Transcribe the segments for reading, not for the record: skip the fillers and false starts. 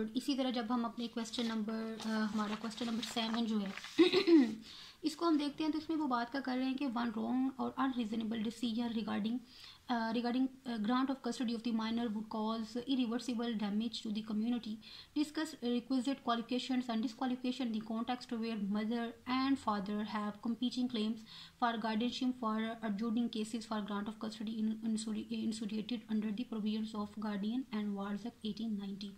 और इसी तरह जब हम अपने हमारा क्वेश्चन नंबर 7 जो है इसको हम देखते हैं तो इसमें वो बात का कर रहे हैं कि वन रॉन्ग और unreasonable decision regarding grant of custody of the minor would cause irreversible damage to the community. Discuss requisite qualifications and disqualification in the context where mother and father have competing claims for guardianship for adjourning cases for grant of custody instituted under the provisions of Guardian and Wards Act 1890.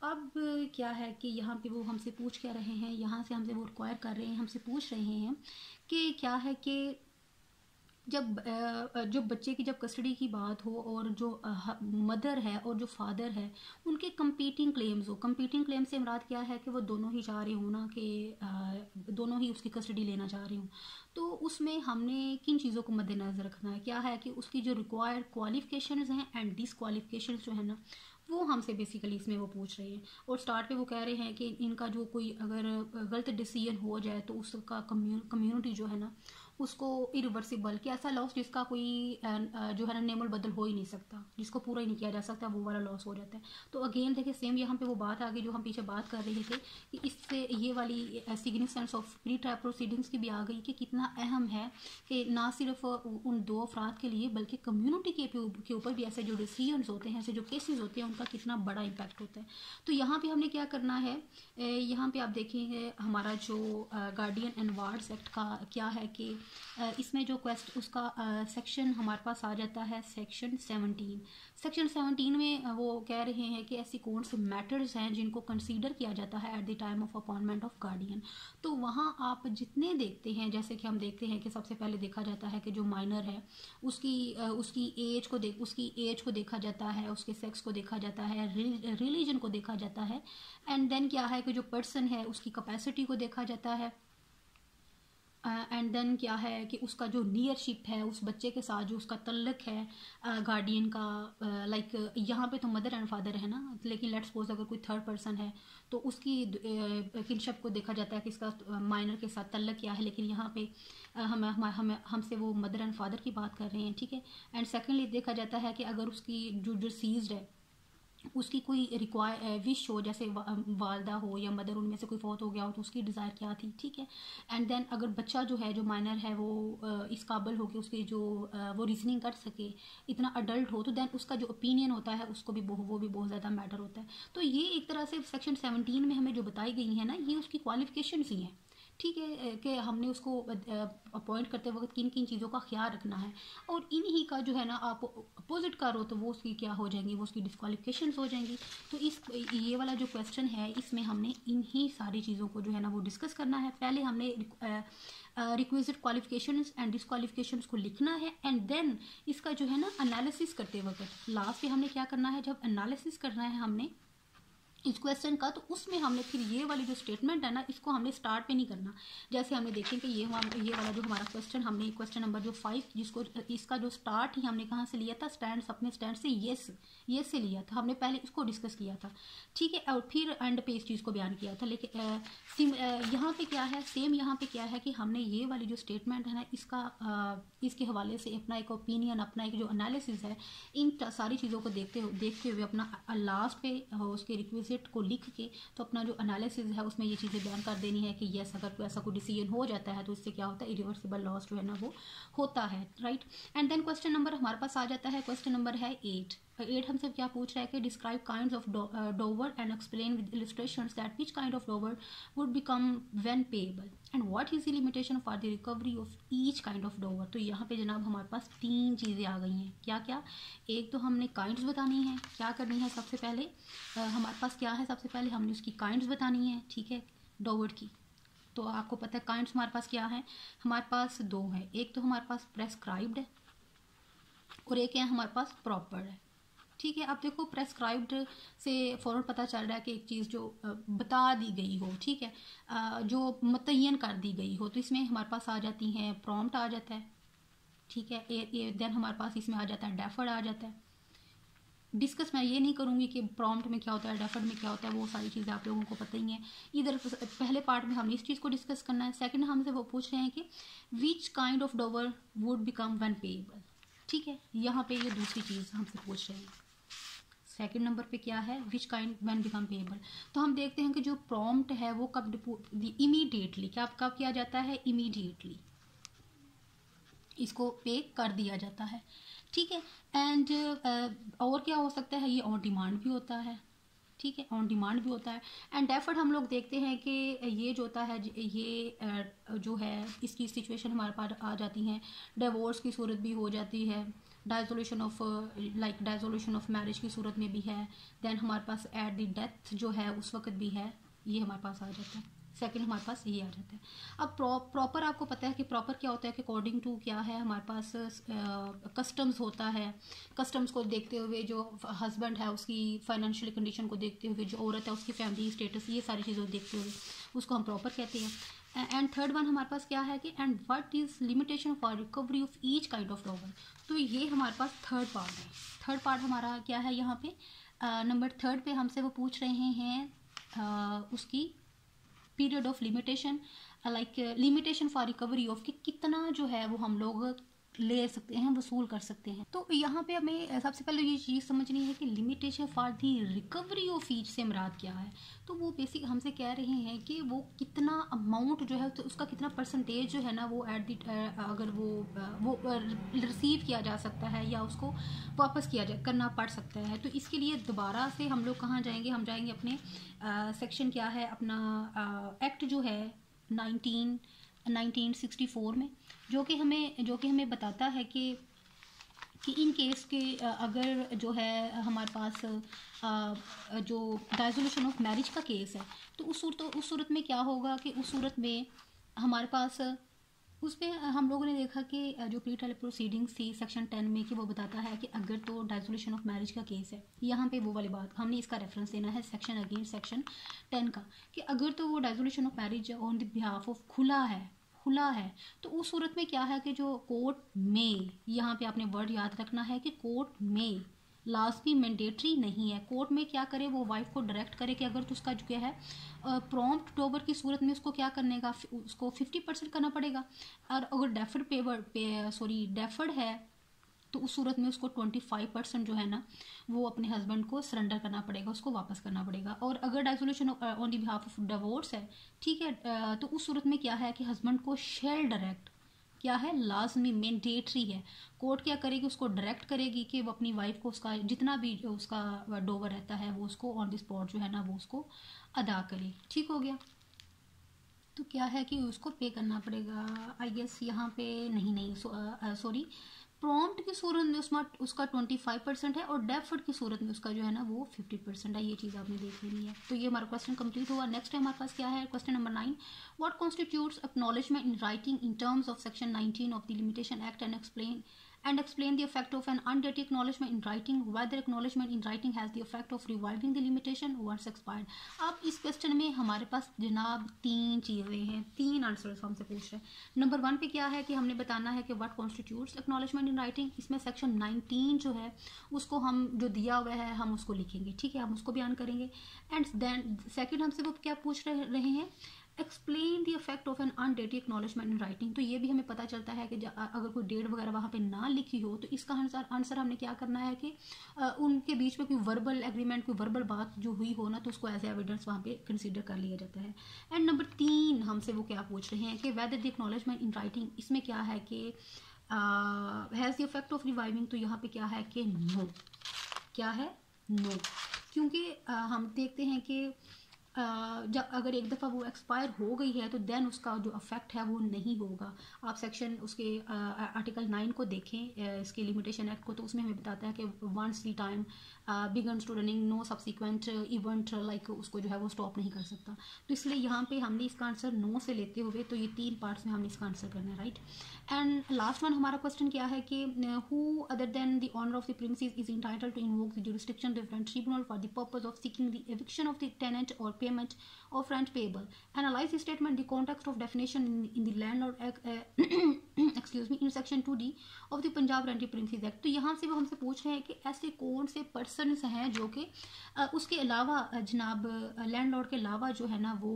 अब क्या है कि यहाँ पे वो हमसे पूछ क्या रहे हैं, यहाँ से हमसे वो रिक्वायर कर रहे हैं, हमसे पूछ रहे हैं कि क्या है कि जब बच्चे की जब कस्टडी की बात हो और जो मदर है और जो फादर है उनके कंपीटिंग क्लेम्स हो। कंपीटिंग क्लेम से मुराद क्या है कि वो दोनों ही चाह रहे हो ना कि दोनों ही उसकी कस्टडी लेना चाह रहे हो। तो उसमें हमने किन चीज़ों को मद्देनज़र रखना है, क्या है कि उसकी जो रिक्वायर्ड क्वालिफिकेशंस हैं एंड डिसक्वालिफिकेशंस जो है ना वो हमसे बेसिकली इसमें वो पूछ रहे हैं। और स्टार्ट पे वो कह रहे हैं कि इनका जो कोई अगर गलत डिसीजन हो जाए तो उसका कम्युनिटी जो है ना उसको इरिवर्सिबल कि ऐसा लॉस जिसका कोई जो है ना नेमल बदल हो ही नहीं सकता, जिसको पूरा ही नहीं किया जा सकता, वो वाला लॉस हो जाता है। तो अगेन देखिए सेम यहाँ पे वो बात आ गई जो हम पीछे बात कर रहे थे कि इससे ये वाली significance of pre trial proceedings की भी आ गई कि कितना अहम है कि ना सिर्फ उन दो अफराद के लिए बल्कि कम्युनिटी के ऊपर भी ऐसे जो डिसीजंस होते हैं, ऐसे जो केसेस होते हैं उनका कितना बड़ा इम्पैक्ट होता है। तो यहाँ पे हमने क्या करना है, यहाँ पे आप देखेंगे हमारा जो गार्डियन एंड वार्ड्स एक्ट का क्या है कि इसमें जो उसका सेक्शन हमारे पास आ जाता है सेक्शन 17। सेक्शन 17 में वो कह रहे हैं कि ऐसी कौन से मैटर्स हैं जिनको कंसीडर किया जाता है at the time of appointment of guardian. तो वहाँ आप जितने देखते हैं, जैसे कि हम देखते हैं कि सबसे पहले देखा जाता है कि जो माइनर है उसकी एज को देखा जाता है, उसके सेक्स को देखा जाता है, रिलीजन को देखा जाता है, एंड देन क्या है कि जो पर्सन है उसकी कैपेसिटी को देखा जाता है, एंड देन क्या है कि उसका जो नियरशिप है उस बच्चे के साथ जो उसका तल्लक है गार्डियन का, लाइक यहाँ पे तो मदर एंड फादर है ना, लेकिन लेट्स सपोज अगर कोई थर्ड पर्सन है तो उसकी किनशिप को देखा जाता है कि इसका माइनर के साथ तल्लक क्या है, लेकिन यहाँ पे हमसे वो मदर एंड फादर की बात कर रहे हैं, ठीक है। एंड सेकेंडली देखा जाता है कि अगर उसकी जो डिसीज्ड है उसकी कोई विश हो, जैसे वालदा हो या मदर उनमें से कोई फौत हो गया हो तो उसकी डिज़ायर क्या थी, ठीक है। एंड देन अगर बच्चा जो है जो माइनर है वो इस काबिल हो कि उसकी जो वो रीजनिंग कर सके, इतना अडल्ट हो, तो देन उसका जो ओपिनियन होता है उसको भी वो भी बहुत ज़्यादा मैटर होता है। तो ये एक तरह से सेक्शन 17 में हमें जो बताई गई है ना ये उसकी क्वालिफिकेशंस ही हैं, ठीक है, कि हमने उसको अपॉइंट करते वक्त किन किन चीज़ों का ख्याल रखना है। और इन्हीं का जो है ना आप अपोजिट करो तो वो उसकी क्या हो जाएंगी, वो उसकी डिस्क्वालिफिकेशंस हो जाएंगी। तो ये वाला जो क्वेश्चन है इसमें हमने इन्हीं सारी चीज़ों को जो है ना वो डिस्कस करना है। पहले हमने रिक्विजिट क्वालिफिकेशंस एंड डिस्क्वालिफिकेशंस को लिखना है, एंड देन इसका जो है ना एनालिसिस करते वक्त लास्ट पे हमने क्या करना है, जब एनालिसिस करना है हमने इस क्वेश्चन का, तो उसमें हमने फिर ये वाली जो स्टेटमेंट है ना इसको हमने स्टार्ट पे नहीं करना। जैसे हमने देखें कि ये वाला जो हमारा क्वेश्चन हमने क्वेश्चन नंबर जो 5 जिसको इसका जो स्टार्ट ही हमने कहाँ से लिया था, अपने स्टैंड से येस से लिया था, हमने पहले इसको डिस्कस किया था, ठीक है, और फिर एंड पे इस चीज़ को बयान किया था। लेकिन यहाँ पे क्या है, सेम यहाँ पे क्या है कि हमने ये वाली जो स्टेटमेंट है ना इसके हवाले से अपना एक ओपिनियन, अपना एक जो एनालिसिस है इन सारी चीज़ों को देखते हुए अपना लास्ट पे उसके रिक्विजिट को लिख के तो अपना जो एनालिसिस है उसमें ये चीज़ें बयान कर देनी है कि यस अगर कोई ऐसा कोई डिसीजन हो जाता है तो इससे क्या होता है, इरिवर्सिबल लॉस जो है ना वो होता है, right. And then question number हमारे पास आ जाता है, क्वेश्चन नंबर है 8 हमसे क्या पूछ रहा है कि describe kinds of Dover and explain with illustrations that which kind of Dover would become when payable and what is the limitation for the recovery of each kind of Dover. तो यहाँ पे जनाब हमारे पास 3 चीज़ें आ गई हैं, क्या क्या, एक तो हमने काइंड्स बतानी है, क्या करनी है सबसे पहले हमारे पास क्या है, सबसे पहले हमने उसकी काइंड्स बतानी है, ठीक है, डोवर की। तो आपको पता है काइंड्स हमारे पास क्या है, हमारे पास 2 है, एक तो हमारे पास प्रेस्क्राइब्ड है और एक है हमारे पास प्रॉपर है, ठीक है। अब देखो प्रेस्क्राइब्ड से फ़ौरन पता चल रहा है कि एक चीज़ जो बता दी गई हो, ठीक है, जो मुतय्यन कर दी गई हो, तो इसमें हमारे पास आ जाती हैं प्रॉम्प्ट आ जाता है, ठीक है, देन हमारे पास इसमें आ जाता है डेफर्ड आ जाता है। डिस्कस मैं ये नहीं करूँगी कि प्रॉम्प्ट में क्या होता है, डेफर्ड में क्या होता है, वो सारी चीज़ें आप लोगों को पता ही हैं। इधर पहले पार्ट में हमने इस चीज़ को डिस्कस करना है। सेकंड हमसे वो पूछ रहे हैं कि which kind of Dover would become when payable, ठीक है, यहाँ पे ये दूसरी चीज़ हमसे पूछ रहे हैं। सेकंड नंबर पे क्या है, which kind when become payable. तो हम देखते हैं कि जो प्रॉम्प्ट है वो कब इमीडिएटली, कब किया जाता है, इमीडिएटली इसको पे कर दिया जाता है, ठीक है। एंड और क्या हो सकता है, ये ऑन डिमांड भी होता है, ठीक है, ऑन डिमांड भी होता है। एंड डेफर्ड हम लोग देखते हैं कि ये जो होता है, ये जो है इसकी सिचुएशन हमारे पास आ जाती हैं, डिवोर्स की सूरत भी हो जाती है, डाइसोल्यूशन ऑफ डाइसोल्यूशन ऑफ मैरिज की सूरत में भी है, देन हमारे पास एट द डेथ जो है उस वक्त भी है, ये हमारे पास आ जाता है। सेकंड हमारे पास ये आ जाता है। अब प्रॉपर आपको पता है कि प्रॉपर क्या होता है कि अकॉर्डिंग टू क्या है हमारे पास कस्टम्स होता है, कस्टम्स को देखते हुए जो हस्बैंड है उसकी फाइनेंशियल कंडीशन को देखते हुए, जो औरत है उसकी फैमिली स्टेटस, ये सारी चीज़ें देखते हुए उसको हम प्रॉपर कहते हैं। एंड थर्ड वन हमारे पास क्या है कि and what is limitation for recovery of each kind of डॉवर। तो ये हमारे पास थर्ड पार्ट है। थर्ड पार्ट हमारा क्या है यहाँ पे, नंबर थर्ड पे हमसे वो पूछ रहे हैं उसकी period of limitation, like limitation for recovery of, कि कितना जो है वो हम लोग ले सकते हैं, वसूल कर सकते हैं। तो यहाँ पे हमें सबसे पहले ये चीज़ समझनी है कि limitation for the recovery of each से मुराद क्या है। तो वो बेसिक हमसे कह रहे हैं कि वो कितना अमाउंट जो है, तो उसका कितना परसेंटेज जो है ना वो एट दी अगर वो रिसीव किया जा सकता है या उसको वापस करना पड़ सकता है। तो इसके लिए दोबारा से हम लोग कहाँ जाएंगे, हम जाएंगे अपने सेक्शन क्या है अपना एक्ट जो है 1964 में, जो कि हमें बताता है कि इन केस के अगर जो है हमारे पास जो डाइसोल्यूशन ऑफ मैरिज का केस है, तो उस सूरत में क्या होगा कि उस सूरत में हमारे पास उसमें हम लोगों ने देखा कि जो प्री ट्रायल प्रोसीडिंग्स थी सेक्शन 10 में, कि वो बताता है कि अगर तो डाइसोल्यूशन ऑफ मैरिज का केस है, यहाँ पे वो वाली बात हमने इसका रेफरेंस देना है सेक्शन 10 का, कि अगर तो वो dissolution of marriage on the behalf of खुला है, तो उस सूरत में क्या है कि जो कोर्ट में, यहाँ पे आपने वर्ड याद रखना है कि कोर्ट में, लाजमी मैंडेटरी नहीं है, कोर्ट में क्या करे, वो वाइफ को डायरेक्ट करे कि अगर तो उसका जो क्या है प्रॉम्प्ट डॉवर की सूरत में उसको क्या करने का, उसको 50% करना पड़ेगा, और अगर डेफर्ड है तो उस सूरत में उसको 25% जो है ना वो अपने हस्बैंड को सरेंडर करना पड़ेगा, उसको वापस करना पड़ेगा। और अगर dissolution on the behalf of divorce है, ठीक है, तो उस सूरत में क्या है कि हस्बैंड को शेल डायरेक्ट क्या है, लाजमी मैंडेटरी है, कोर्ट क्या करेगी, उसको डायरेक्ट करेगी कि वो अपनी वाइफ को उसका जितना भी उसका डोवर रहता है वो उसको ऑन द स्पॉट जो है ना वो उसको अदा करे, ठीक हो गया। तो क्या है कि उसको पे करना पड़ेगा, आई गेस यहाँ पे नहीं सॉरी, प्रॉम्प्ट की सूरत में उसका 25% है और डेफर्ड की सूरत में उसका जो है ना वो 50% है। ये चीज़ आपने देख लेनी है। तो ये हमारा क्वेश्चन कंप्लीट हुआ। नेक्स्ट है हमारे पास क्या है, question number 9, what constitutes acknowledgement in writing in terms of section 19 of the limitation act and explain the effect of an undated acknowledgement in writing, whether acknowledgement in writing has the effect of reviving the limitation once expired। अब इस question में हमारे पास जनाब 3 चीज़ें हैं, 3 answers हमसे पूछ रहे हैं। नंबर 1 पे क्या है कि हमने बताना है कि what constitutes acknowledgement in writing, इसमें सेक्शन 19 जो है उसको हम जो दिया हुआ है हम उसको लिखेंगे, ठीक है, हम उसको बयान करेंगे। एंड देन सेकेंड हमसे वो क्या पूछ रहे हैं, explain the effect of an undated acknowledgement in writing. तो ये भी हमें पता चलता है कि अगर कोई डेट वगैरह वहाँ पे ना लिखी हो तो इसका आंसर हमने क्या करना है कि उनके बीच में कोई वर्बल एग्रीमेंट, कोई वर्बल बात जो हुई हो ना, तो उसको एज एविडेंस वहाँ पे कंसीडर कर लिया जाता है। एंड नंबर 3 हमसे वो क्या पूछ रहे हैं कि whether the acknowledgement in writing, इसमें क्या है कि has the effect of reviving. तो यहाँ पे क्या है कि नो, क्या है, नो, क्योंकि हम देखते हैं कि जब अगर एक दफ़ा वो एक्सपायर हो गई है तो देन उसका जो अफेक्ट है वो नहीं होगा। आप सेक्शन उसके आर्टिकल 9 को देखें इसके लिमिटेशन एक्ट को, तो उसमें हमें बताता है कि once the time begins to running no subsequent event like उसको जो है वो स्टॉप नहीं कर सकता। तो इसलिए यहाँ पे हमने इसका आंसर नो से लेते हुए तो ये 3 पार्ट्स में हमने इसका आंसर करना है, राइट। एंड लास्ट वन हमारा क्वेश्चन क्या है कि who other than the owner of the premises is entitled to invoke the jurisdiction of rent tribunal for the purpose of seeking the eviction of the tenant और payment of rent payable। Analyze the statement, the context of definition in the landlord act excuse me in section 2D of the Punjab Rent Premises Act। तो यहाँ से वो हमसे पूछ रहे हैं कि ऐसे कौन से पर्सनस हैं जो कि उसके अलावा जनाब लैंडलॉर्ड के अलावा जो है ना वो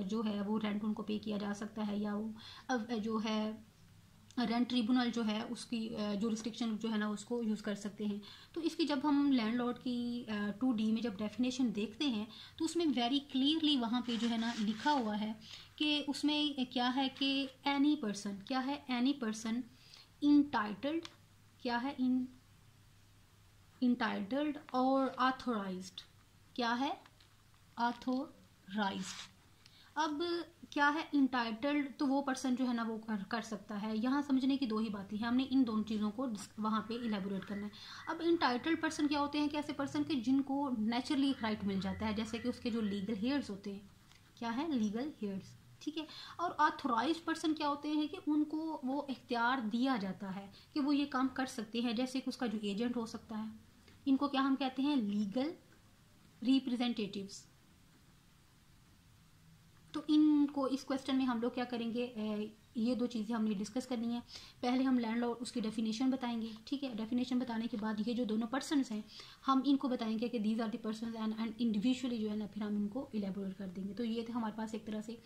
जो है वो रेंट उनको पे किया जा सकता है, या वो जो है रेंट ट्रिब्यूनल जो है उसकी जुरिस्डिक्शन जो है ना उसको यूज़ कर सकते हैं। तो इसकी जब हम लैंडलॉर्ड की 2D में जब डेफिनेशन देखते हैं तो उसमें वेरी क्लियरली वहाँ पे जो है ना लिखा हुआ है कि उसमें क्या है कि एनी पर्सन, क्या है, एनी पर्सन इंटाइटल्ड, क्या है, इंटाइटल्ड और ऑथोराइज्ड, क्या है, ऑथोराइज्ड। अब क्या है इंटाइटल्ड, तो वो पर्सन जो है ना वो कर सकता है। यहाँ समझने की दो ही बातें हैं, हमने इन दोनों चीज़ों को वहाँ पे इलेबोरेट करना है। अब इंटाइटल्ड पर्सन क्या होते हैं कि ऐसे पर्सन के जिनको नेचुरली राइट मिल जाता है, जैसे कि उसके जो लीगल हेयर्स होते हैं, क्या है, लीगल हेयर्स, ठीक है। और ऑथोराइज्ड पर्सन क्या होते हैं कि उनको वो इख्तियार दिया जाता है कि वो ये काम कर सकते हैं, जैसे कि उसका जो एजेंट हो सकता है। इनको क्या हम कहते हैं, लीगल रिप्रेजेंटेटिव्स। तो इनको इस क्वेश्चन में हम लोग क्या करेंगे, ये दो चीज़ें हमने डिस्कस करनी है। पहले हम लैंडलॉर्ड उसकी डेफिनेशन बताएंगे, ठीक है। डेफिनेशन बताने के बाद ये जो दोनों पर्सन्स हैं हम इनको बताएंगे कि these are the persons and individually जो है ना फिर हम इनको इलेबोरेट कर देंगे। तो ये थे हमारे पास एक तरह से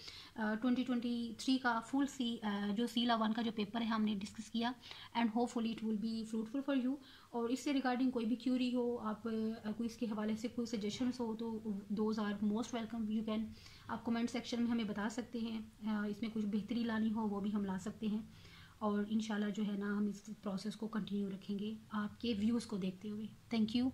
2023 का फुल जो सीला 1 का जो पेपर है हमने डिस्कस किया, and hopefully it will be fruitful for you. और इससे रिगार्डिंग कोई भी क्यूरी हो, आप कोई इसके हवाले से कोई सजेशंस हो तो those are most welcome. You can, आप कमेंट सेक्शन में हमें बता सकते हैं, इसमें कुछ बेहतरी लानी हो वो भी हम ला सकते हैं। और इंशाल्लाह जो है ना हम इस प्रोसेस को कंटिन्यू रखेंगे आपके व्यूज़ को देखते हुए। Thank you.